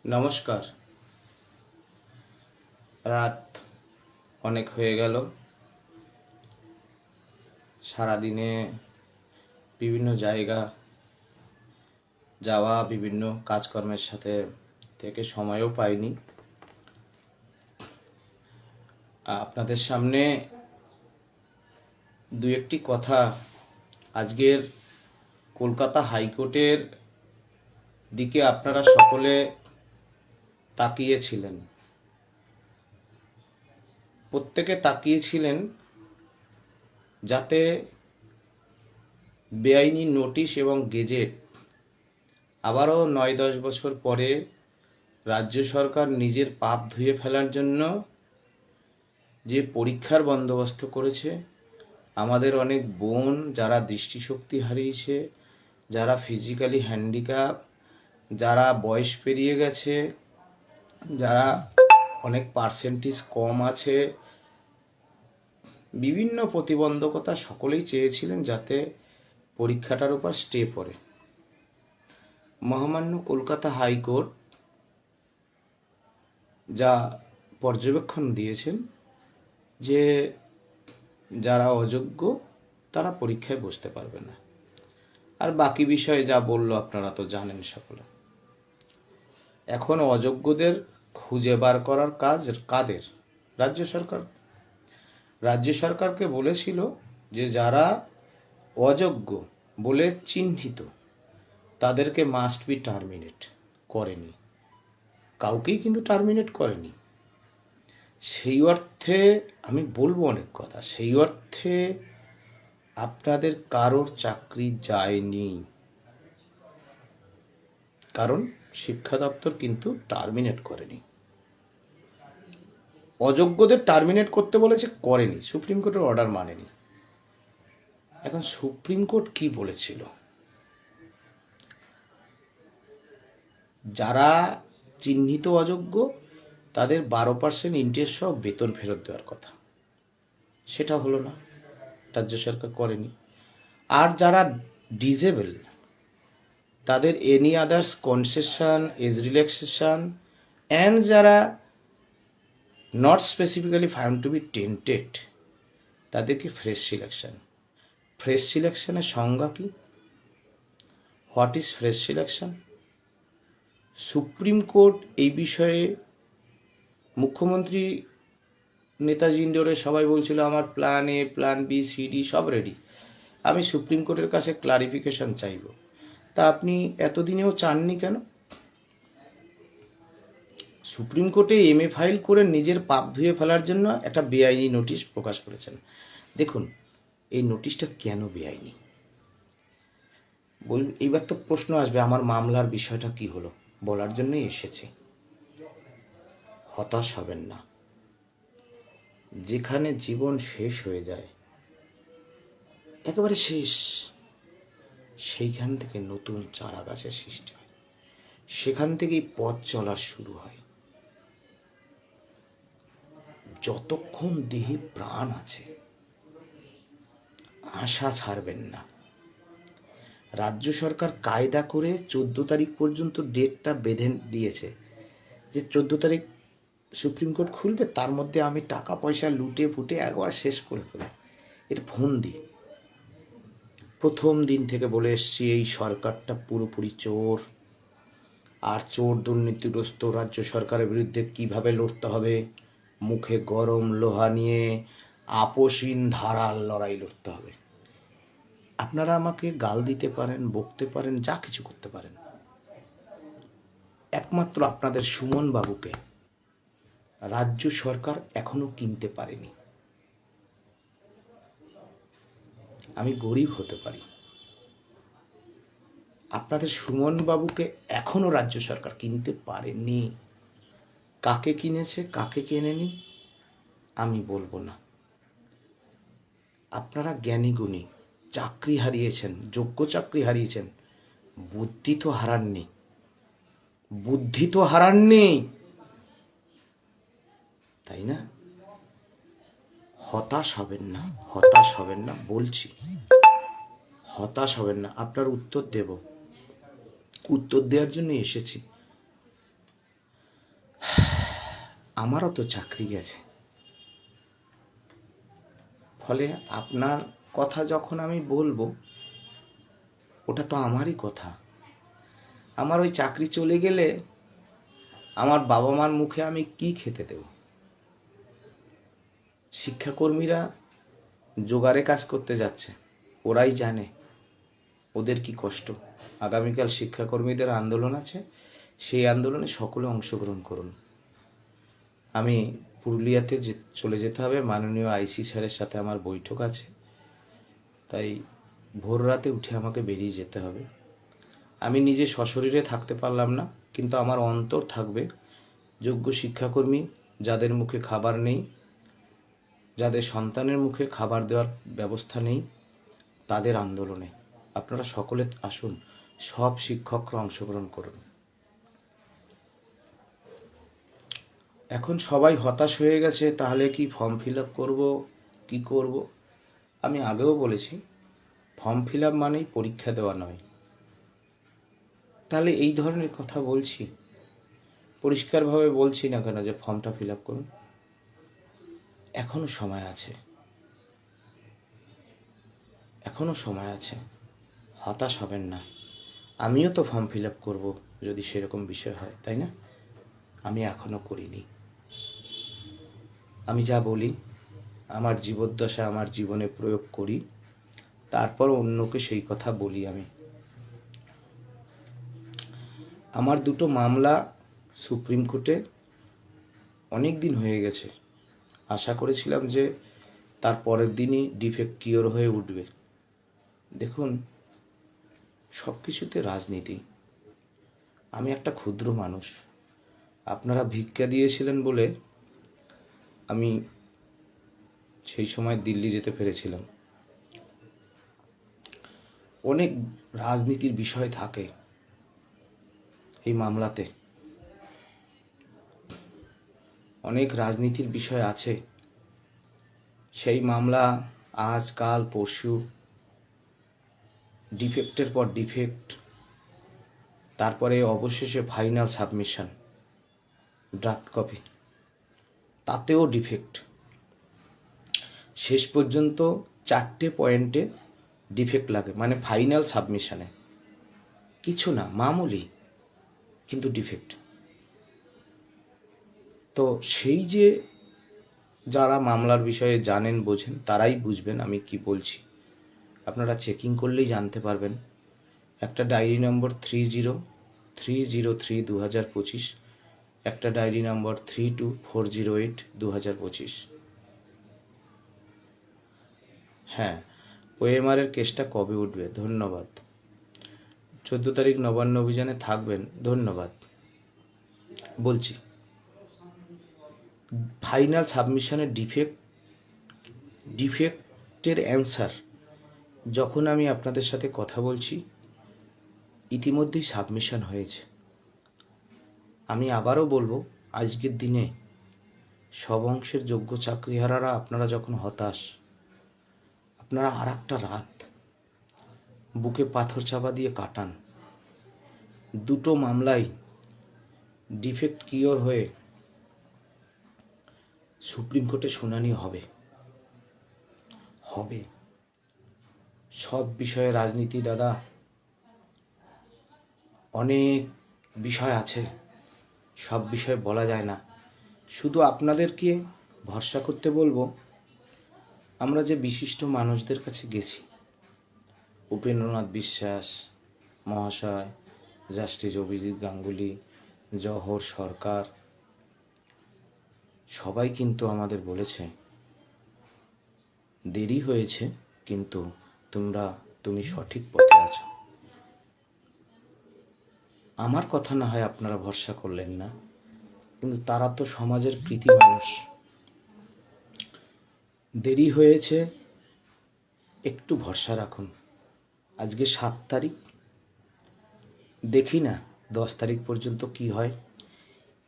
নমস্কার। রাত অনেক হয়ে গেল। সারাদিনে বিভিন্ন জায়গা যাওয়া, বিভিন্ন কাজকর্মের সাথে থেকে সময়ও পাইনি। আপনাদের সামনে দু একটি কথা আজকের কলকাতা হাইকোর্টের দিকে আপনারা সকলে তাকিয়েছিলেন। প্রত্যেকে তাকিয়েছিলেন যাতে বেআইনি নোটিশ এবং গেজেট আবারও 9-10 বছর পরে রাজ্য সরকার নিজের পাপ ধুয়ে ফেলার জন্য যে পরীক্ষার বন্দোবস্ত করেছে, আমাদের অনেক বোন যারা দৃষ্টিশক্তি হারিয়েছে, যারা ফিজিক্যালি হ্যান্ডিক্যাপ, যারা বয়স পেরিয়ে গেছে, যারা অনেক পার্সেন্টেজ কম আছে, বিভিন্ন প্রতিবন্ধকতা, সকলেই চেয়েছিলেন যাতে পরীক্ষাটার উপর স্টে পড়ে। মহামান্য কলকাতা হাইকোর্ট যা পর্যবেক্ষণ দিয়েছেন যে যারা অযোগ্য তারা পরীক্ষায় বসতে পারবে না। আর বাকি বিষয়ে যা বলল আপনারা তো জানেন সকলে। এখন অযোগ্যদের খুঁজে বার করার কাজ কাদের? রাজ্য সরকার। রাজ্য সরকারকে বলেছিল যে যারা অযোগ্য বলে চিহ্নিত তাদেরকে মাস্ট বি টার্মিনেট। করেনি, কাউকেই কিন্তু টার্মিনেট করেনি। সেই অর্থে আমি বলবো অনেক কথা, সেই অর্থে আপনাদের কারোর চাকরি যায়নি, কারণ শিক্ষা দপ্তর কিন্তু টার্মিনেট করেনি। অযোগ্যদের টার্মিনেট করতে বলেছে, করেনি। সুপ্রিম কোর্টের অর্ডার মানেনি। এখন সুপ্রিম কোর্ট কি বলেছিল? যারা চিহ্নিত অযোগ্য তাদের 12% ইন্টারেস্ট সহ বেতন ফেরত দেওয়ার কথা, সেটা হলো না, রাজ্য সরকার করেনি। আর যারা ডিজেবল তাদের any others concession, as relaxation, and যারা not specifically found to be tainted তাদেরকে ফ্রেশ সিলেকশন। ফ্রেশ সিলেকশনের সংজ্ঞা কি? What is fresh selection? Supreme court এই বিষয়ে, মুখ্যমন্ত্রী নেতাজি ইন্ডোরে সবাই বলছিল আমার plan A, plan B, CD সব রেডি। আমি সুপ্রিম কোর্টের কাছে ক্লারিফিকেশন চাইব। তা আপনি এতদিনেও চাননি কেন? সুপ্রিম কোর্টে এমএ ফাইল করে নিজের পাপ ধুয়ে ফেলার জন্য একটা বেআইনি নোটিশ প্রকাশ করেছেন। দেখুন এই নোটিশটা কেন বেআইনি এইবার তো প্রশ্ন আসবে, আমার মামলার বিষয়টা কি হলো? বলার জন্যই এসেছি। হতাশ হবেন না। যেখানে জীবন শেষ হয়ে যায়, একেবারে শেষ, সেইখান থেকে নতুন চারা গাছের সৃষ্টি হয়, সেখান থেকেই পথ চলা শুরু হয়। যতক্ষণ দেহে প্রাণ আছে আশা ছাড়বেন না। রাজ্য সরকার কায়দা করে 14 তারিখ পর্যন্ত ডেটটা বেঁধে দিয়েছে যে 14 তারিখ সুপ্রিম কোর্ট খুলবে, তার মধ্যে আমি টাকা পয়সা লুটে ফুটে একবার শেষ করে ফেলব। এর ফোন দিই। প্রথম দিন থেকে বলে এসছি এই সরকারটা পুরোপুরি চোর, আর চোর দুর্নীতিগ্রস্ত রাজ্য সরকারের বিরুদ্ধে কিভাবে লড়তে হবে, মুখে গরম লোহা নিয়ে আপোষহীন ধারাল লড়াই লড়তে হবে। আপনারা আমাকে গাল দিতে পারেন, বকতে পারেন, যা কিছু করতে পারেন, একমাত্র আপনাদের সুমন বাবুকে রাজ্য সরকার এখনো কিনতে পারেনি। আমি গরিব হতে পারি, আপনাদের সুমন বাবুকে এখনো রাজ্য সরকার কিনতে পারেনি। কাকে কিনেছে, কাকে কেনেনি আমি বলবো না। আপনারা জ্ঞানী গুণী, চাকরি হারিয়েছেন, যোগ্য চাকরি হারিয়েছেন, বুদ্ধি তো হারাননি, বুদ্ধি তো হারাননি, তাই না? হতাশ হবেন না, হতাশ হবেন না বলছি, হতাশ হবেন না। আপনার উত্তর দেব, উত্তর দেওয়ার জন্য এসেছি। আমারও তো চাকরি গেছে। ফলে আপনার কথা যখন আমি বলবো, ওটা তো আমারই কথা। আমার ওই চাকরি চলে গেলে আমার বাবা মার মুখে আমি কি খেতে দেব? শিক্ষাকর্মীরা জোগাড়ে কাজ করতে যাচ্ছে, ওরাই জানে ওদের কি কষ্ট। আগামীকাল শিক্ষাকর্মীদের আন্দোলন আছে, সেই আন্দোলনে সকলে অংশগ্রহণ করুন। আমি পুরুলিয়াতে চলে যেতে হবে, মাননীয় আইসি স্যারের সাথে আমার বৈঠক আছে, তাই ভোর রাতে উঠে আমাকে বেরিয়ে যেতে হবে। আমি নিজে সশরীরে থাকতে পারলাম না, কিন্তু আমার অন্তর থাকবে যোগ্য শিক্ষাকর্মী যাদের মুখে খাবার নেই, যাদের সন্তানের মুখে খাবার দেওয়ার ব্যবস্থা নেই, তাদের আন্দোলনে। আপনারা সকলে আসুন, সব শিক্ষকরা অংশগ্রহণ করুন। এখন সবাই হতাশ হয়ে গেছে, তাহলে কি ফর্ম ফিল আপ করবো, কী করব? আমি আগেও বলেছি, ফর্ম ফিল আপ মানেই পরীক্ষা দেওয়া নয়। তাহলে এই ধরনের কথা বলছি, পরিষ্কারভাবে বলছি না কেন যে ফর্মটা ফিল আপ করুন? এখনো সময় আছে, এখনো সময় আছে, হতাশ হবেন না। আমিও তো ফর্ম ফিল আপ করবো যদি সেরকম বিষয় হয়, তাই না? আমি এখনো করিনি। আমি যা বলি আমার জীবদ্দশা, আমার জীবনে প্রয়োগ করি, তারপর অন্যকে সেই কথা বলি। আমি আমার দুটো মামলা সুপ্রিম কোর্টে অনেক দিন হয়ে গেছে। আশা করেছিলাম যে তার পরের দিনই ডিফেক্ট কিওর হয়ে উঠবে। দেখুন, সব কিছুতে রাজনীতি। আমি একটা ক্ষুদ্র মানুষ, আপনারা ভিক্ষা দিয়েছিলেন বলে আমি সেই সময় দিল্লি যেতে পেরেছিলাম। অনেক রাজনীতির বিষয় থাকে এই মামলাতে, অনেক রাজনীতির বিষয় আছে। সেই মামলা আজ কাল পরশু, ডিফেক্টের পর ডিফেক্ট, তারপরে অবশেষে ফাইনাল সাবমিশন, ড্রাফট কপি, তাতেও ডিফেক্ট। শেষ পর্যন্ত 4টে পয়েন্টে ডিফেক্ট লাগে, মানে ফাইনাল সাবমিশনে কিছু না, মামুলি, কিন্তু ডিফেক্ট। তো সেই যে যারা মামলার বিষয়ে জানেন বোঝেন তারাই বুঝবেন আমি কি বলছি। আপনারা চেকিং করলেই জানতে পারবেন। একটা ডায়েরি নম্বর 30303/2025, একটা ডায়েরি নম্বর 32408/2025। হ্যাঁ, OMR এর কেসটা কবে উঠবে? ধন্যবাদ। 14 তারিখ নবান্ন অভিযানে থাকবেন, ধন্যবাদ। বলছি, ফাইনাল সাবমিশনের ডিফেক্টের অ্যান্সার যখন আমি আপনাদের সাথে কথা বলছি ইতিমধ্যেই সাবমিশন হয়েছে। আমি আবারও বলবো, আজকের দিনে সব অংশের যোগ্য চাকরিহারারা আপনারা যখন হতাশ, আপনারা আর একটা রাত বুকে পাথর চাপা দিয়ে কাটান। দুটো মামলায় ডিফেক্ট কিওর হয়ে সুপ্রিম কোর্টে শুনানি হবে। সব বিষয়ে রাজনীতি দাদা, অনেক বিষয় আছে, সব বিষয় বলা যায় না। শুধু আপনাদেরকে ভরসা করতে বলবো, আমরা যে বিশিষ্ট মানুষদের কাছে গেছি, উপেন্দ্রনাথ বিশ্বাস মহাশয়, জাস্টিস অভিজিৎ গাঙ্গুলি, জহর সরকার, সবাই কিন্তু আমাদের বলেছে দেরি হয়েছে, কিন্তু তুমি সঠিক পথে আছো। আমার কথা না হয় আপনারা ভরসা করলেন না, কিন্তু তারা তো সমাজের কৃতি মানুষ। দেরি হয়েছে, একটু ভরসা রাখুন। আজকে 7 তারিখ, দেখি না 10 তারিখ পর্যন্ত কি হয়।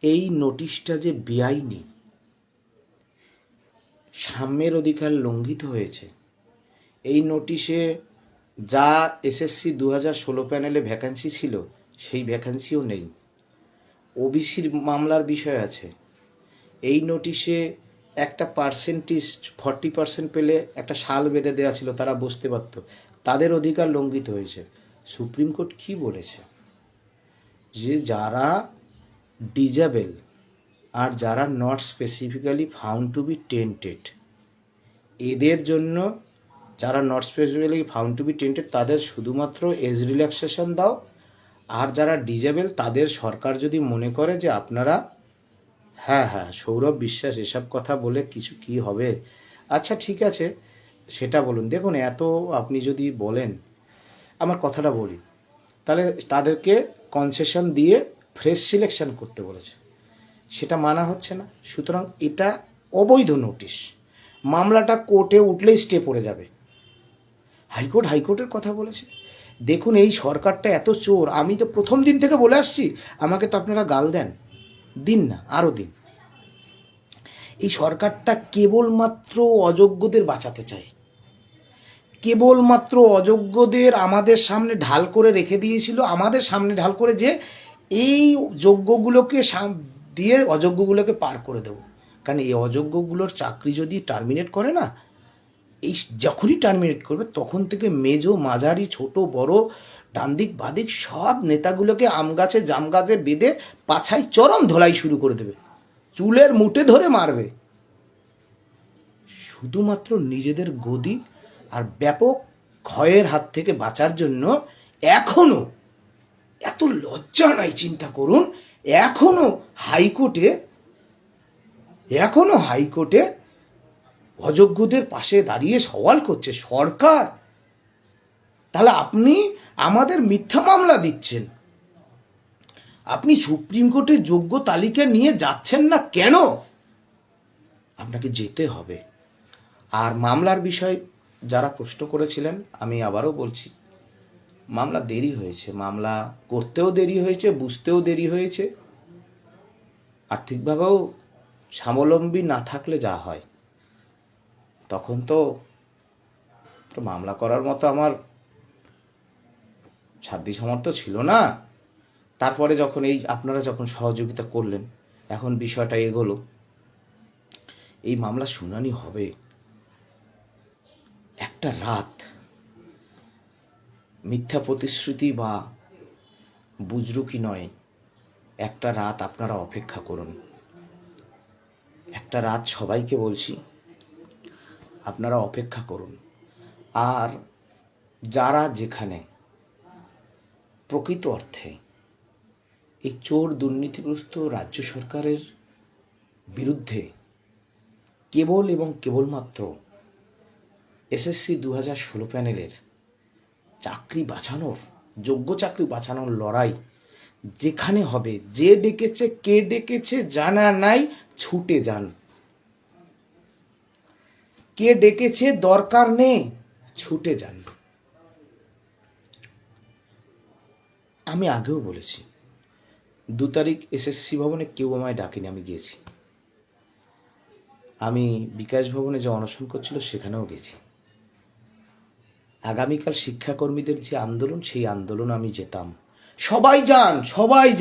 এই নোটিশটা যে বেআইনি, সাম্যের অধিকার লঙ্ঘিত হয়েছে, এই নোটিশে যা SSC 2016 প্যানেলে ভ্যাকান্সি ছিল সেই ভ্যাকান্সিও নেই। ওবিসির মামলার বিষয় আছে, এই নোটিশে একটা পার্সেন্টেজ 40% পেলে একটা সাল বেঁধে দেওয়া ছিল, তারা বুঝতে পারত, তাদের অধিকার লঙ্ঘিত হয়েছে। সুপ্রিম কোর্ট কি বলেছে, যে যারা ডিজেবল আর যারা not specifically found to be tainted, এদের জন্য, যারা not specifically found to be tainted তাদের শুধুমাত্র এজ রিল্যাক্সেশন দাও, আর যারা ডিজেবল তাদের সরকার যদি মনে করে যে আপনারা, হ্যাঁ হ্যাঁ সৌরভ বিশ্বাস এসব কথা বলে কিছু কি হবে, আচ্ছা ঠিক আছে সেটা বলুন। দেখুন এত আপনি যদি বলেন, আমার কথাটা বলি, তাহলে তাদেরকে কনসেশন দিয়ে ফ্রেশ সিলেকশন করতে বলেছে, সেটা মানা হচ্ছে না। সুতরাং এটা অবৈধ নোটিশ, মামলাটা কোর্টে উঠলেই স্টে পড়ে যাবে। হাইকোর্টের কথা বলেছে। দেখুন এই সরকারটা এত চোর, আমি তো প্রথম দিন থেকে বলে আসছি, আমাকে তো আপনারা গাল দেন, দিন না, আরও দিন। এই সরকারটা কেবলমাত্র অযোগ্যদের বাঁচাতে চায়, কেবলমাত্র অযোগ্যদের আমাদের সামনে ঢাল করে রেখে দিয়েছিল, আমাদের সামনে ঢাল করে, যে এই যোগ্যগুলোকে দিয়ে অযোগ্যগুলোকে পার করে দেব। কারণ এই অযোগ্যগুলোর চাকরি যদি টার্মিনেট করে না, এই যখনই টার্মিনেট করবে তখন থেকে মেজো মাঝারি ছোট বড় ডানদিক বাদিক সব নেতাগুলোকে আম গাছে জাম গাছে বেঁধে পাছায় চরম ধোলাই শুরু করে দেবে, চুলের মুঠে ধরে মারবে, শুধুমাত্র নিজেদের গদি আর ব্যাপক ক্ষয়ের হাত থেকে বাঁচার জন্য। এখনো এত লজ্জা নাই, চিন্তা করুন, এখনো হাইকোর্টে অযোগ্যদের পাশে দাঁড়িয়ে সওয়াল করছে সরকার। তাহলে আপনি আমাদের মিথ্যা মামলা দিচ্ছেন, আপনি সুপ্রিম কোর্টের যোগ্য তালিকা নিয়ে যাচ্ছেন না কেন? আপনাকে যেতে হবে। আর মামলার বিষয় যারা প্রশ্ন করেছিলেন, আমি আবারও বলছি, মামলা দেরি হয়েছে, মামলা করতেও দেরি হয়েছে, বুঝতেও দেরি হয়েছে, আর্থিকভাবেও স্বাবলম্বী না থাকলে যা হয়, তখন তো মামলা করার মতো আমার সাধ্য সামর্থ্য ছিল না। তারপরে যখন আপনারা যখন সহযোগিতা করলেন, এখন বিষয়টা এগোলো, এই মামলা শুনানি হবে। একটা রাত, মিথ্যা প্রতিশ্রুতি বা বুজরুকি নয়, একটা রাত আপনারা অপেক্ষা করুন। একটা রাত সবাইকে বলছি, আপনারা অপেক্ষা করুন। আর যারা যেখানে প্রকৃত অর্থে এই চোর দুর্নীতিগ্রস্ত রাজ্য সরকারের বিরুদ্ধে কেবল এবং কেবলমাত্র এসএসসি 2016 প্যানেলের চাকরি বাঁচানোর, যোগ্য চাকরি বাঁচানোর লড়াই যেখানে হবে, যে ডেকেছে কে ডেকেছে জানা নাই, ছুটে যান। কে ডেকেছে দরকার নেই, ছুটে যান। আমি আগেও বলেছি, 2 তারিখ এসএসসি ভবনে কেউ আমায় ডাকেনি, আমি গিয়েছি। আমি বিকাশ ভবনে যে অনশন করছিল সেখানেও গেছি। আগামীকাল শিক্ষাকর্মীদের যে আন্দোলন, সেই আন্দোলন আমি যেতাম। সবাই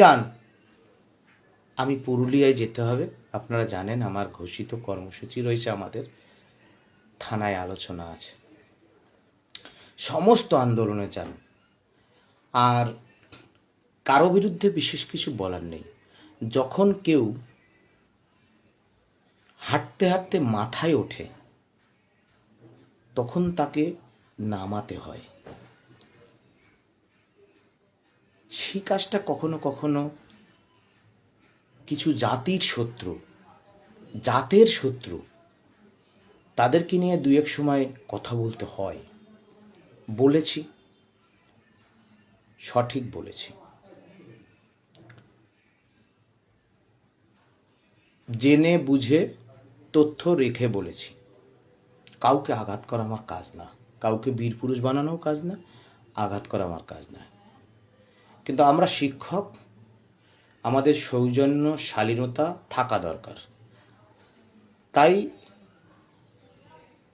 যান। আমি পুরুলিয়ায় যেতে হবে, আপনারা জানেন আমার ঘোষিত কর্মসূচি রয়েছে, আমাদের থানায় আলোচনা আছে। সমস্ত আন্দোলনে যান। আর কারো বিরুদ্ধে বিশেষ কিছু বলার নেই। যখন কেউ হাঁটতে হাঁটতে মাথায় ওঠে, তখন তাকে নামাতে হয়। সেই কাজটা কখনো কখনো কিছু জাতির শত্রু, জাতের শত্রু, তাদেরকে নিয়ে 2-1 সময় কথা বলতে হয়। বলেছি, সঠিক বলেছি। জেনে বুঝে তথ্য রেখে বলেছি। কাউকে আঘাত করা আমার কাজ না, কাউকে বীর পুরুষ বানানোও কাজ না, আঘাত করা আমার কাজ না। কিন্তু আমরা শিক্ষক, আমাদের সৌজন্য শালীনতা থাকা দরকার। তাই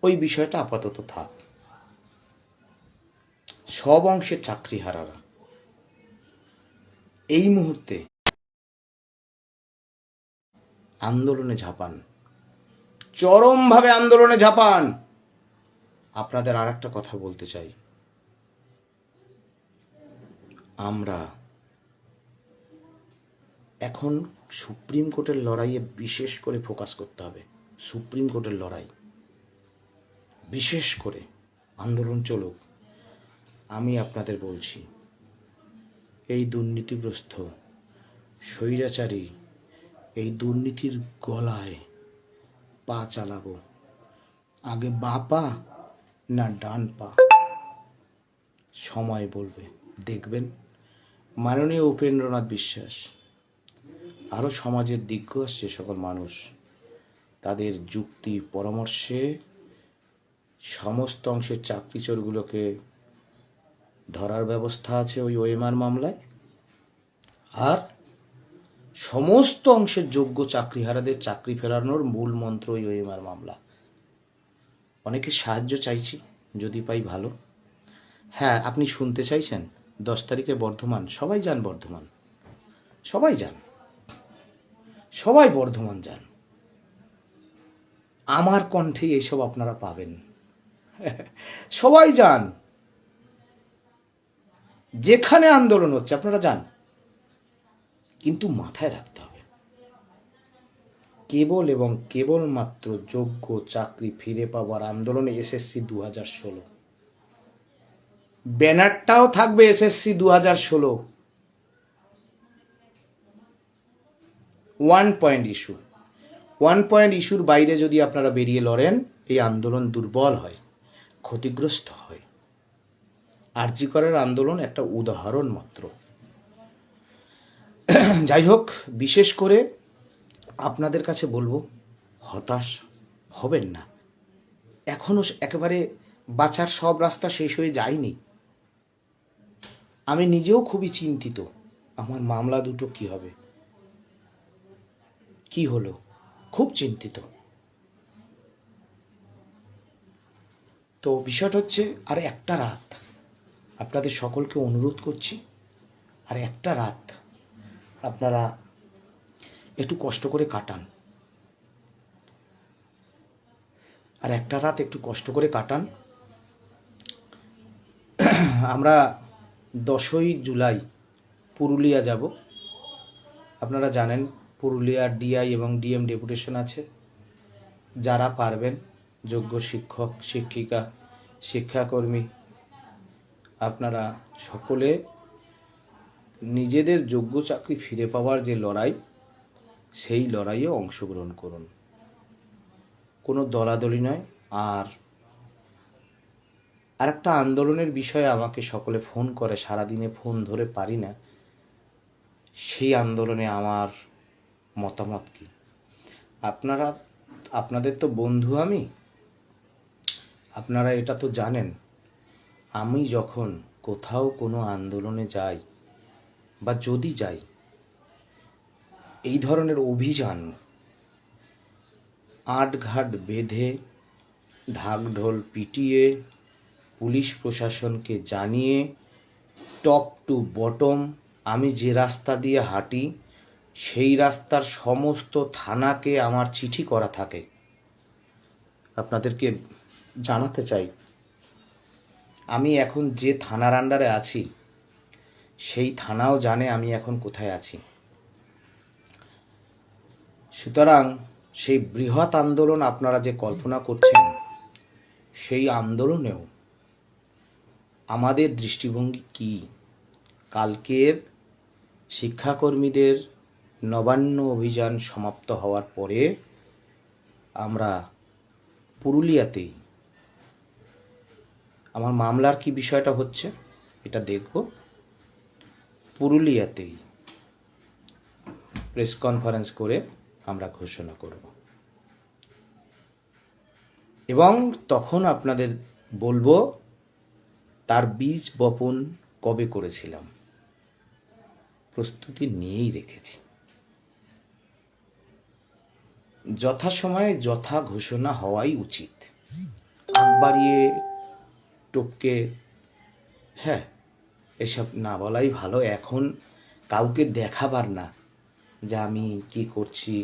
ওই বিষয়টা আপাতত থাক। সব অংশের চাকরিহারারা এই মুহূর্তে আন্দোলনে ঝাঁপান, চরমভাবে আন্দোলনে ঝাঁপান। আপনাদের আর একটা কথা বলতে চাই, আমরা এখন সুপ্রিম কোর্টের লড়াইয়ে বিশেষ করে ফোকাস করতে হবে। সুপ্রিম কোর্টের লড়াই বিশেষ করে আন্দোলন চলুক। আমি আপনাদের বলছি, এই দুর্নীতিগ্রস্ত স্বৈরাচারী এই দুর্নীতির গলায় পা চালাবো। আগে বাঁ পা না ডান পা, সময় বলবে। দেখবেন মাননীয় উপেন্দ্রনাথ বিশ্বাস আরও সমাজের দিগ্গজ যে সকল মানুষ, তাদের যুক্তি পরামর্শে সমস্ত অংশের চাকরিচোরগুলোকে ধরার ব্যবস্থা আছে ওই ওএমআর মামলায়, আর সমস্ত অংশের যোগ্য চাকরিহারাদের চাকরি ফেরানোর মূল মন্ত্র ওই ওএমআর মামলা। অনেকে সাহায্য চাইছি, যদি পাই ভালো। হ্যাঁ, আপনি শুনতে চাইছেন 10 তারিখে বর্ধমান, সবাই যান বর্ধমান, সবাই যান, সবাই বর্ধমান যান। আমার কণ্ঠে এসব আপনারা পাবেন। সবাই যান, যেখানে আন্দোলন হচ্ছে আপনারা যান, কিন্তু মাথায় রাখতে হবে কেবল এবং কেবলমাত্র যোগ্য চাকরি ফিরে পাওয়ার আন্দোলনে এসএসসি 2016, ব্যানারটাও থাকবে এসএসসি 2016। 1 পয়েন্ট ইস্যু, 1 পয়েন্ট ইস্যুর বাইরে যদি আপনারা বেরিয়ে লড়েন, এই আন্দোলন দুর্বল হয়, ক্ষতিগ্রস্ত হয়। আরজি করের আন্দোলন একটা উদাহরণ মাত্র। যাই হোক, বিশেষ করে আপনাদের কাছে বলবো, হতাশ হবেন না। এখনো একেবারে বাঁচার সব রাস্তা শেষ হয়ে যায়নি। আমি নিজেও খুবই চিন্তিত, আমার মামলা দুটো কি হবে, কি হলো, খুব চিন্তিত। তো বিষয়টা হচ্ছে, আর একটা রাত আপনাদের সকলকে অনুরোধ করছি, আর একটা রাত আপনারা একটু কষ্ট করে কাটান, আর একটা রাত একটু কষ্ট করে কাটান। আমরা 10ই জুলাই পুরুলিয়া যাব। আপনারা জানেন পুরুলিয়ার ডিআই এবং ডিএম ডেপুটেশন আছে। যারা পারবেন, যোগ্য শিক্ষক শিক্ষিকা শিক্ষাকর্মী, আপনারা সকলে নিজেদের যোগ্য চাকরি ফিরে পাওয়ার যে লড়াই, সেই লড়াইয়ে অংশগ্রহণ করুন। কোনো দলাদলি নয়। আর আরেকটা আন্দোলনের বিষয়ে আমাকে সকলে ফোন করে, সারাদিনে ফোন ধরে পারি না, সেই আন্দোলনে আমার মতামত কি। আপনাদের তো বন্ধু আমি, আপনারা এটা তো জানেন, আমি যখন কোথাও কোনো আন্দোলনে যাই বা যদি যাই, এই ধরনের অভিযান আটঘাট বেঁধে ঢাকঢোল পিটিয়ে পুলিশ প্রশাসনকে জানিয়ে টপ টু বটম আমি যে রাস্তা দিয়ে হাঁটি, সেই রাস্তার সমস্ত থানাকে আমার চিঠি করা থাকে। আপনাদেরকে জানাতে চাই, আমি এখন যে থানার আন্ডারে আছি, সেই থানাও জানে আমি এখন কোথায় আছি। সুতরাং সেই বৃহৎ আন্দোলন আপনারা যে কল্পনা করছেন, সেই আন্দোলনেও আমাদের দৃষ্টিভঙ্গি কি। কালকের শিক্ষাকর্মীদের নবান্ন অভিযান সমাপ্ত হওয়ার পরে আমরা পুরুলিয়াতেই, আমার মামলার কি বিষয়টা হচ্ছে এটা দেখব, পুরুলিয়াতেই প্রেস কনফারেন্স করে আমরা ঘোষণা করব এবং তখন আপনাদের বলবো তার বীজ বপন কবে করেছিলাম, প্রস্তুতি নিয়েই রেখেছি। যথাসময়ে যথা ঘোষণা হওয়াই উচিত। আগ বাড়িয়ে টপকে এসব না বলাই ভালো। এখন কাউকে দেখাবার না যে আমি কি করছি,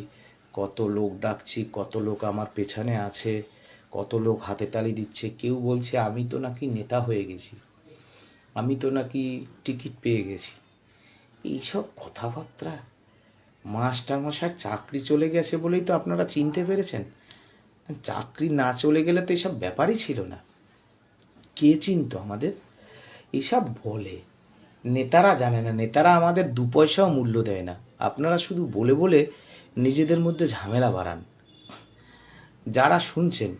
কত লোক ডাকছি, কত লোক আমার পেছনে আছে, কত লোক হাতে তালি দিচ্ছে। কেউ বলছে আমি তো নাকি নেতা হয়ে গেছি, আমি তো নাকি টিকিট পেয়ে গেছি। এইসব কথাবার্তা। মাস্টারমশাই চাকরি চলে গেছে বলেই তো আপনারা চিনতে পেরেছেন। চাকরি না চলে গেলে তো এইসব ব্যাপারই ছিল না। কে চিনতো আমাদের? এইসব বলে। নেতারা জানে না, নেতারা আমাদের 2 পয়সাও মূল্য দেয় না। আপনারা শুধু বলে বলে নিজেদের মধ্যে ঝামেলা বাড়ান। যারা শুনছেন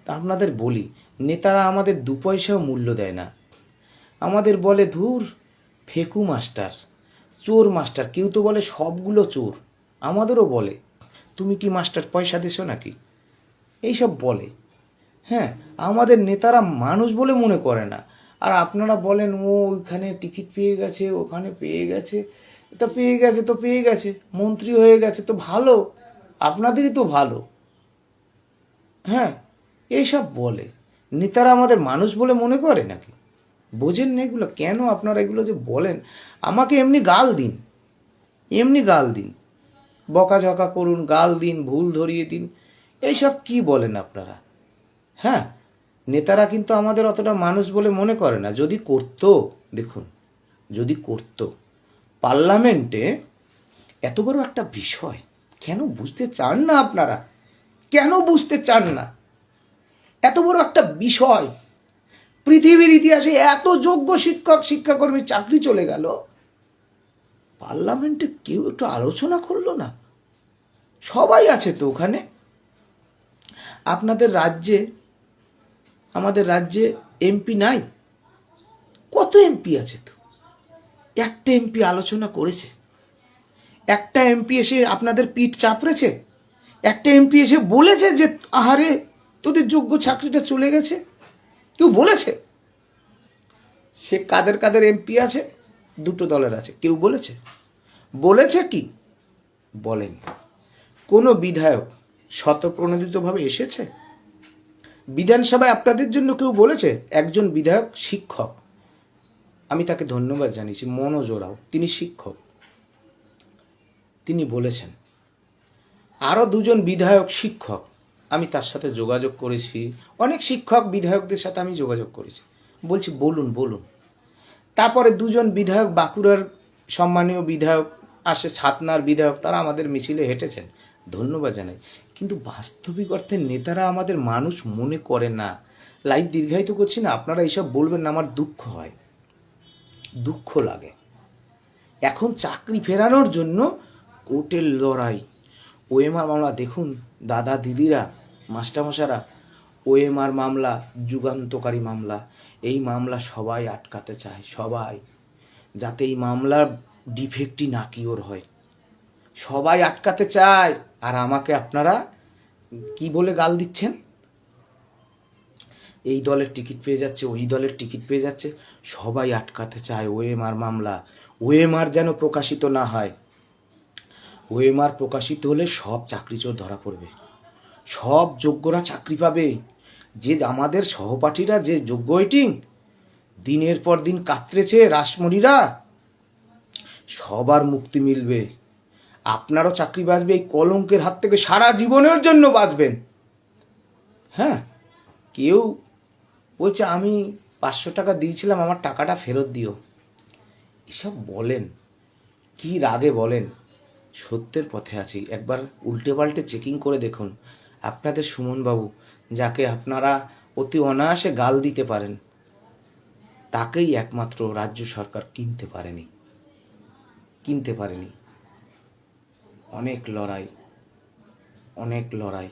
তা আপনাদের বলি, নেতারা আমাদের 2 পয়সাও মূল্য দেয় না। আমাদের বলে ধুর ফেকু মাস্টার, চোর মাস্টার। কেউ তো বলে সবগুলো চোর। আমাদেরও বলে তুমি কি মাস্টার পয়সা দিছো নাকি, এইসব বলে। হ্যাঁ, আমাদের নেতারা মানুষ বলে মনে করে না। আর আপনারা বলেন ও ওইখানে টিকিট পেয়ে গেছে, ওখানে পেয়ে গেছে। তো পেয়ে গেছে তো পেয়ে গেছে, মন্ত্রী হয়ে গেছে তো ভালো, আপনাদেরই তো ভালো। হ্যাঁ, এইসব বলে। নেতারা আমাদের মানুষ বলে মনে করে নাকি? বোঝেন না এগুলো? কেন আপনারা এগুলো যে বলেন? আমাকে এমনি গাল দিন, এমনি গাল দিন, বকাঝকা করুন, গাল দিন, ভুল ধরিয়ে দিন, এইসব কি বলেন আপনারা? হ্যাঁ, নেতারা কিন্তু আমাদের অতটা মানুষ বলে মনে করে না। যদি করতো, দেখুন, যদি করতো, পার্লামেন্টে এত বড় একটা বিষয় কেন বুঝতে চান না আপনারা? কেন বুঝতে চান না? এত বড় একটা বিষয়, পৃথিবীর ইতিহাসে এত যোগ্য শিক্ষক শিক্ষাকর্মী চাকরি চলে গেল, পার্লামেন্টে কেউ একটু আলোচনা করলো না? সবাই আছে তো ওখানে। আপনাদের রাজ্যে, আমাদের রাজ্যে এমপি নাই? কত এমপি আছে তো, একটা এমপি আলোচনা করেছে? একটা এমপি এসে আপনাদের পিঠ চাপড়েছে? একটা এমপি এসে বলেছে যে আহারে তোদের যোগ্য চাকরিটা চলে গেছে? কেউ বলেছে? সে কাদের কাদের এমপি আছে? 2টো দলের আছে। কেউ বলেছে? বলেছে কি? বলেন। কোনো বিধায়ক স্বতঃপ্রণোদিতভাবে এসেছে? বিধানসভায় আপনাদের জন্য কেউ বলেছে? একজন বিধায়ক শিক্ষক, আমি তাকে ধন্যবাদ জানিয়েছি, মনোজ ওরাও, তিনি শিক্ষক, তিনি বলেছেন। আরও 2জন বিধায়ক শিক্ষক, আমি তার সাথে যোগাযোগ করেছি। অনেক শিক্ষক বিধায়কদের সাথে আমি যোগাযোগ করেছি, বলছি বলুন বলুন। তারপরে 2জন বিধায়ক, বাঁকুড়ার সম্মানীয় বিধায়ক আসে, ছাতনার বিধায়ক, তারা আমাদের মিছিলে হেঁটেছেন, ধন্যবাদ জানাই। কিন্তু বাস্তবিক অর্থে নেতারা আমাদের মানুষ মনে করে না। লাইভ দীর্ঘায়িত করছি না, আপনারা এইসব বলবেন না, আমার দুঃখ হয়, দুঃখ লাগে। এখন চাকরি ফেরানোর জন্য কোর্টের লড়াই, ওএমআর মামলা। দেখুন দাদা দিদিরা, মাস্টারমশারা, ওএমআর মামলা যুগান্তকারী মামলা। এই মামলা সবাই আটকাতে চায়, সবাই, যাতে এই মামলার ডিফেক্টই না কিওর হয়, সবাই আটকাতে চায়। আর আমাকে আপনারা কি বলে গাল দিচ্ছেন? এই দলের টিকিট পেয়ে যাচ্ছে, ওই দলের টিকিট পেয়ে যাচ্ছে, সবাই আটকাতে চায় ওএমআর মামলা। ওএমআর যেন প্রকাশিত না হয়। ওএমআর প্রকাশিত হলে সব চাকরিচোর ধরা পড়বে, সব যোগ্যরা চাকরি পাবে। যে আমাদের সহপাঠীরা যে যোগ্য ওয়েটিং দিনের পর দিন কাতরেছে, রাসমণিরা, সবার মুক্তি মিলবে। আপনারও চাকরি বাঁচবে, এই কলঙ্কের হাত থেকে সারা জীবনের জন্য বাঁচবেন। হ্যাঁ, কেউ বলছে আমি 500 টাকা দিয়েছিলাম, আমার টাকাটা ফেরত দিও, এসব বলেন কি রাগে বলেন? সত্যের পথে আছি, একবার উল্টে পাল্টে চেকিং করে দেখুন। আপনাদের সুমনবাবু, যাকে আপনারা অতি অনায়াসে গাল দিতে পারেন, তাকেই একমাত্র রাজ্য সরকার কিনতে পারেনি, কিনতে পারেনি। অনেক লড়াই, অনেক লড়াই।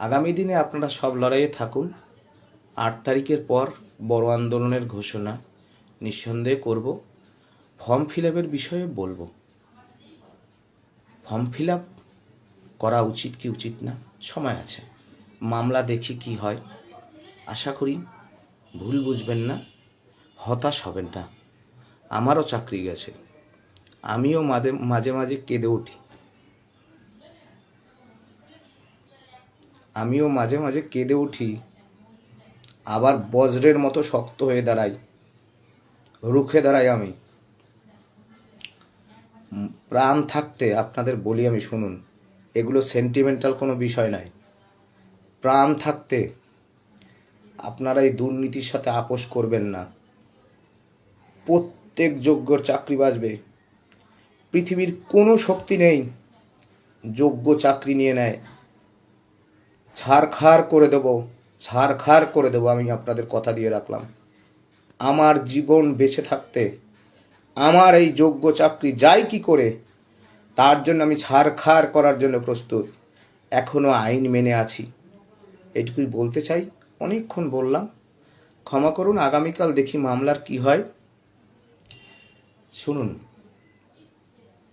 আগামী দিনে আপনারা সব লড়াইয়ে থাকুন। 8 তারিখের পর বড় আন্দোলনের ঘোষণা নিঃসন্দেহে করব। ফর্ম ফিল আপের বিষয়ে বলবো, ফর্ম ফিল আপ করা উচিত কি উচিত না, সময় আছে। মামলা দেখি কি হয়। আশা করি ভুল বুঝবেন না, হতাশ হবেন না। আমারও চাকরি গেছে, আমিও মাঝে মাঝে কেঁদে উঠি, আমিও মাঝে মাঝে কেঁদে উঠি, আবার বজ্রের মতো শক্ত হয়ে দাঁড়াই, রুখে দাঁড়াই। আমি প্রাণ থাকতে আপনাদের বলি, আমি শুনুন, এগুলো সেন্টিমেন্টাল কোনো বিষয় নয়। প্রাণ থাকতে আপনারা এই দুর্নীতির সাথে আপোষ করবেন না। প্রত্যেক যোগ্যর চাকরি বাঁচবে। পৃথিবীর কোনো শক্তি নেই যোগ্য চাকরি নিয়ে নেয়। ছারখার করে দেব, ছারখার করে দেব, আমি আপনাদের কথা দিয়ে রাখলাম। আমার জীবন বেঁচে থাকতে আমার এই যোগ্য চাকরি যাই কি করে, তার জন্য আমি ছারখার করার জন্য প্রস্তুত। এখনো আইন মেনে আছি, এইটুকুই বলতে চাই। অনেকক্ষণ বললাম, ক্ষমা করুন। আগামীকাল দেখি মামলার কি হয়। শুনুন,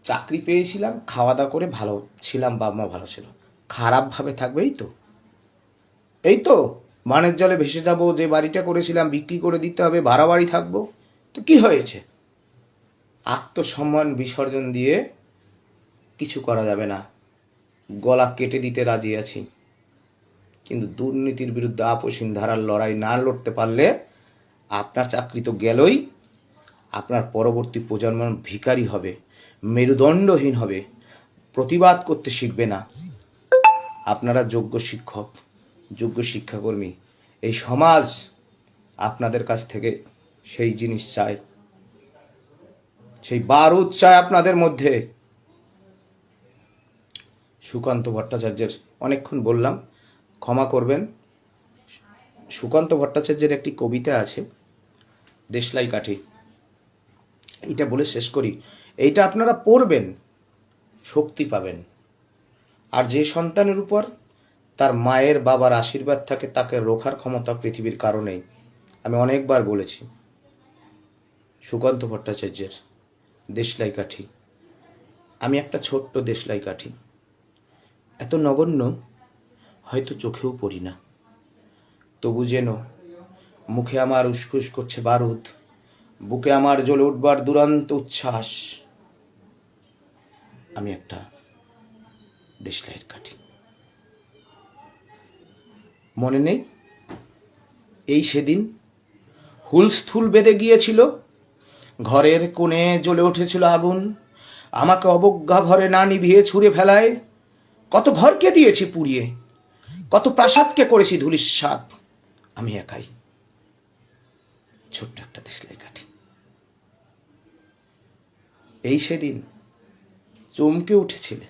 চাকরি পেয়েছিলাম, খাওয়া দাওয়া করে ভালো ছিলাম, বাবা মা ভালো ছিল। খারাপভাবে থাকবে এই তো বানের জলে ভেসে যাব, যে বাড়িটা করেছিলাম বিক্রি করে দিতে হবে, ভাড়া বাড়ি থাকবো, তো কি হয়েছে? আত্মসম্মান বিসর্জন দিয়ে কিছু করা যাবে না, গলা কেটে দিতে রাজি আছি। কিন্তু দুর্নীতির বিরুদ্ধে আপোষহীন ধারার লড়াই না লড়তে পারলে আপনার চাকরি তো গেলই, আপনার পরবর্তী প্রজন্ম ভিখারি হবে, মেরুদণ্ডহীন হবে, প্রতিবাদ করতে শিখবে না। আপনারা যোগ্য শিক্ষক, যোগ্য শিক্ষাকর্মী, এই সমাজ আপনাদের কাছ থেকে সেই জিনিস চায়, সেই বারুদ চায় আপনাদের মধ্যে। সুকান্ত ভট্টাচার্যের অনেকক্ষণ বললাম, ক্ষমা করবেন। সুকান্ত ভট্টাচার্যের একটি কবিতা আছে, দেশলাই কাঠি, এটা বলে শেষ করি। এইটা আপনারা পড়বেন, শক্তি পাবেন। আর যে সন্তানের উপর তার মায়ের বাবার আশীর্বাদ থাকে, তাকে রোখার ক্ষমতা পৃথিবীর কারণেই। আমি অনেকবার বলেছি। সুকান্ত ভট্টাচার্যের দেশলাই কাঠি। আমি একটা ছোট্ট দেশলাই কাঠি, এত নগণ্য হয়তো চোখেও পড়ি না, তবু যেন মুখে আমার উসখুস করছে বারুদ, বুকে আমার জ্বলে উঠবার দুরন্ত উচ্ছ্বাস। আমি একটা দেশলাইয়ের কাঠি। মনে নেই এই সেদিন হুলস্থুল বেঁধে গিয়েছিল, ঘরের কোণে জ্বলে উঠেছিল আগুন, আমাকে অবজ্ঞা ভরে না নিভিয়ে ছুঁড়ে ফেলায়। কত ঘরকে দিয়েছি পুড়িয়ে, কত প্রাসাদকে করেছি ধূলিসাৎ, আমি একাই ছোট্ট একটা দেশলাই কাঠি। এই সেদিন চমকে উঠেছিলে,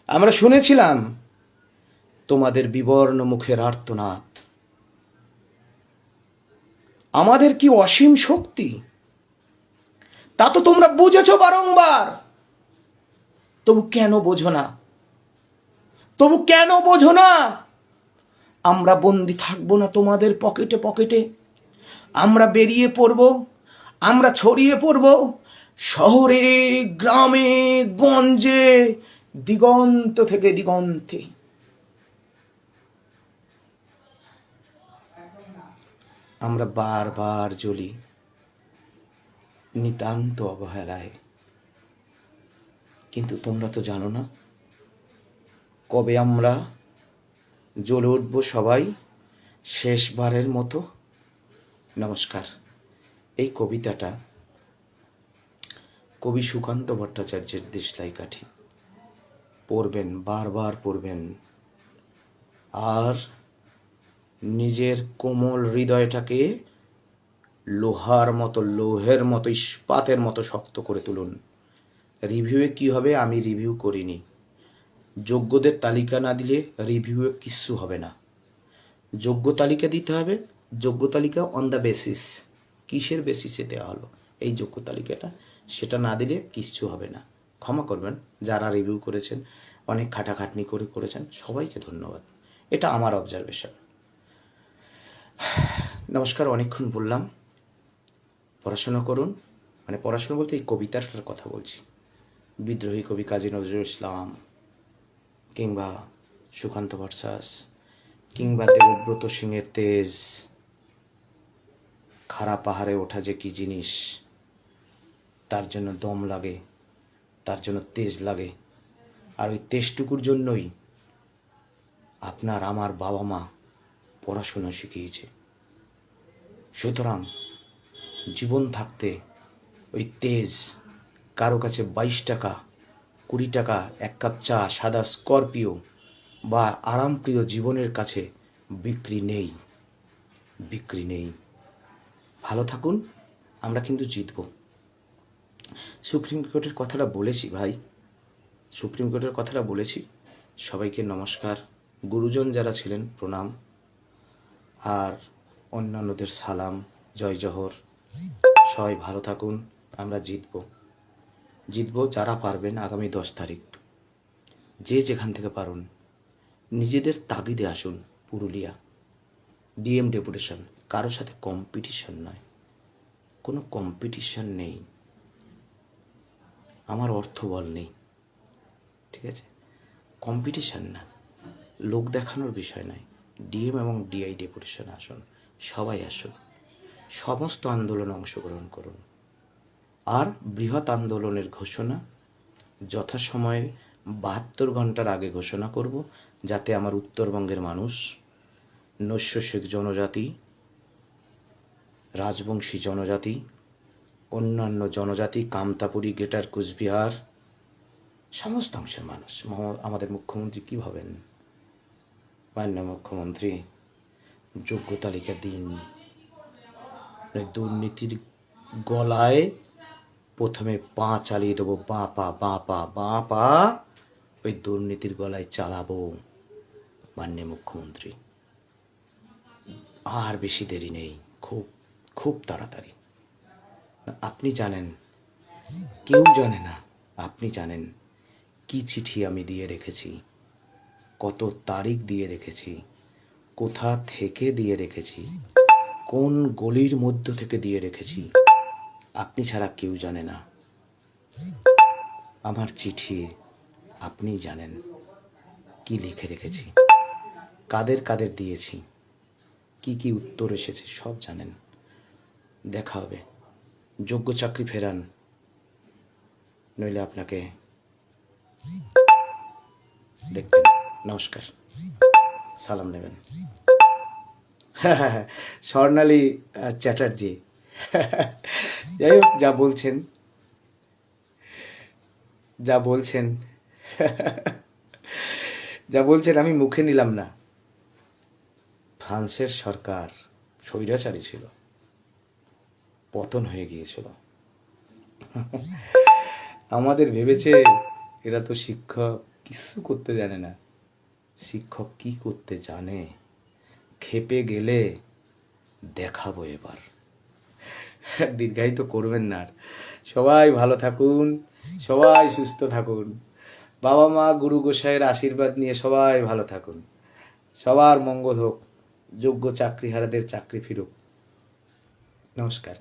আমরা শুনেছিলাম তোমাদের বিবর্ণ মুখের আর্তনাদ। আমাদের কি অসীম শক্তি, তা তো তোমরা বুঝেছ বারংবার। তবু কেন বোঝো না? তবু কেন বোঝো না? আমরা বন্দি থাকবো না তোমাদের পকেটে পকেটে। আমরা বেরিয়ে পড়ব, আমরা ছড়িয়ে পড়ব শহরে, গ্রামে, গঞ্জে, দিগন্ত থেকে দিগন্তে। আমরা বারবার জ্বলি নিতান্ত অবহেলায়। কিন্তু তোমরা তো জানো না কবে আমরা জ্বলে উঠব সবাই শেষবারের মতো। নমস্কার। এই কবিতাটা কবি সুকান্ত ভট্টাচার্যের দেশলাই কাঠি। পড়বেন, বারবার পড়বেন, আর নিজের কোমল হৃদয়টাকে লোহার মতো, লোহের মতো, ইস্পাতের মতো শক্ত করে তুলুন। রিভিউয়ে কি হবে আমি রিভিউ করিনি। যোগ্যদের তালিকা না দিলে রিভিউয়ে কিচ্ছু হবে না। যোগ্য তালিকা দিতে হবে। যোগ্য তালিকা অন দ্য বেসিস, কিসের বেসিসে দেওয়া হলো এই যোগ্য তালিকাটা, সেটা না দিলে কিচ্ছু হবে না। ক্ষমা করবেন যারা রিভিউ করেছেন, অনেক খাটাখাটনি করে করেছেন, সবাইকে ধন্যবাদ। এটা আমার অবজারভেশন। নমস্কার। অনেকক্ষণ বললাম, পড়াশোনা করুন। মানে পড়াশোনা বলতে এই কবিতাটার কথা বলছি। বিদ্রোহী কবি কাজী নজরুল ইসলাম, কিংবা সুকান্ত ভট্টাচার্য, কিংবা দেবব্রত সিংয়ের তেজ। খাড়া পাহাড়ে ওঠা যে কি জিনিস, তার জন্য দম লাগে, তার জন্য তেজ লাগে। আর ওই তেজটুকুর জন্যই আপনার আমার বাবা মা পড়াশোনা শিখিয়েছে। সুতরাং জীবন থাকতে ওই তেজ কারো কাছে 22 টাকা 20 টাকা 1 কাপ চা, সাদা স্করপিও বা আরামপ্রিয় জীবনের কাছে বিক্রি নেই, বিক্রি নেই। ভালো থাকুন, আমরা কিন্তু জিতব। সুপ্রিম কোর্টের কথাটা বলেছি ভাই, সুপ্রিম কোর্টের কথাটা বলেছি। সবাইকে নমস্কার, গুরুজন যারা ছিলেন প্রণাম, আর অন্যান্যদের সালাম, জয় জহর। সবাই ভালো থাকুন, আমরা জিতব, জিতব। যারা পারবেন আগামী 10 তারিখ যে যেখান থেকে পারুন নিজেদের তাগিদে আসুন পুরুলিয়া। ডিএম ডেপুটেশন, কারোর সাথে কম্পিটিশন নয়, কোনো কম্পিটিশন নেই, আমার অর্থবল নেই, ঠিক আছে? কম্পিটিশন না, লোক দেখানোর বিষয় নয়। ডিএম এবং ডিআই ডেপুটেশন আসুন, সবাই আসুন, সমস্ত আন্দোলনে অংশগ্রহণ করুন। আর বৃহৎ আন্দোলনের ঘোষণা যথাসময়ে 72 ঘন্টার আগে ঘোষণা করব, যাতে আমার উত্তরবঙ্গের মানুষ, নস্য শেখ জনজাতি, রাজবংশী জনজাতি, অন্যান্য জনজাতি, কামতাপুরী, গ্রেটার কুচবিহার, সমস্ত অংশের মানুষ, আমাদের মুখ্যমন্ত্রী কী ভাবেন? মাননীয় মুখ্যমন্ত্রী যোগ্য তালিকা দিন। দুর্নীতির গলায় প্রথমে পা চালিয়ে দেবো, বাঁ পা, বাঁ পা, বাঁ পা ওই দুর্নীতির গলায় চালাবো মাননীয় মুখ্যমন্ত্রী। আর বেশি দেরি নেই, খুব খুব তাড়াতাড়ি। আপনি জানেন, কেউ জানে না, আপনি জানেন কি চিঠি আমি দিয়ে রেখেছি, কত তারিখ দিয়ে রেখেছি, কোথা থেকে দিয়ে রেখেছি, কোন গলির মধ্য থেকে দিয়ে রেখেছি, আপনি ছাড়া কেউ জানে না। আমার চিঠি আপনিই জানেন কি লিখে রেখেছি, কাদের কাদের দিয়েছি, কি কি উত্তর এসেছে সব জানেন। দেখা হবে, যোগ্য চাকরি ফেরান, নইলে আপনাকে দেখবেন। নমস্কার, সালাম নেবেন। স্বর্ণালী চ্যাটার্জি, যাই হোক, যা বলছেন যা বলছেন যা বলছেন আমি মুখে নিলাম না। ফ্রান্সের সরকার স্বৈরাচারী ছিল, পতন হয়ে গিয়েছিল। আমাদের ভেবেছে এরা তো শিক্ষক, কিছু করতে জানে না। শিক্ষক কি করতে জানে, খেপে গেলে দেখাবো এবার। দীর্ঘায়িত করবেন না। সবাই ভালো থাকুন, সবাই সুস্থ থাকুন, বাবা মা গুরু গোসাইয়ের আশীর্বাদ নিয়ে সবাই ভালো থাকুন, সবার মঙ্গল হোক, যোগ্য চাকরিহারাদের চাকরি ফিরুক। নমস্কার।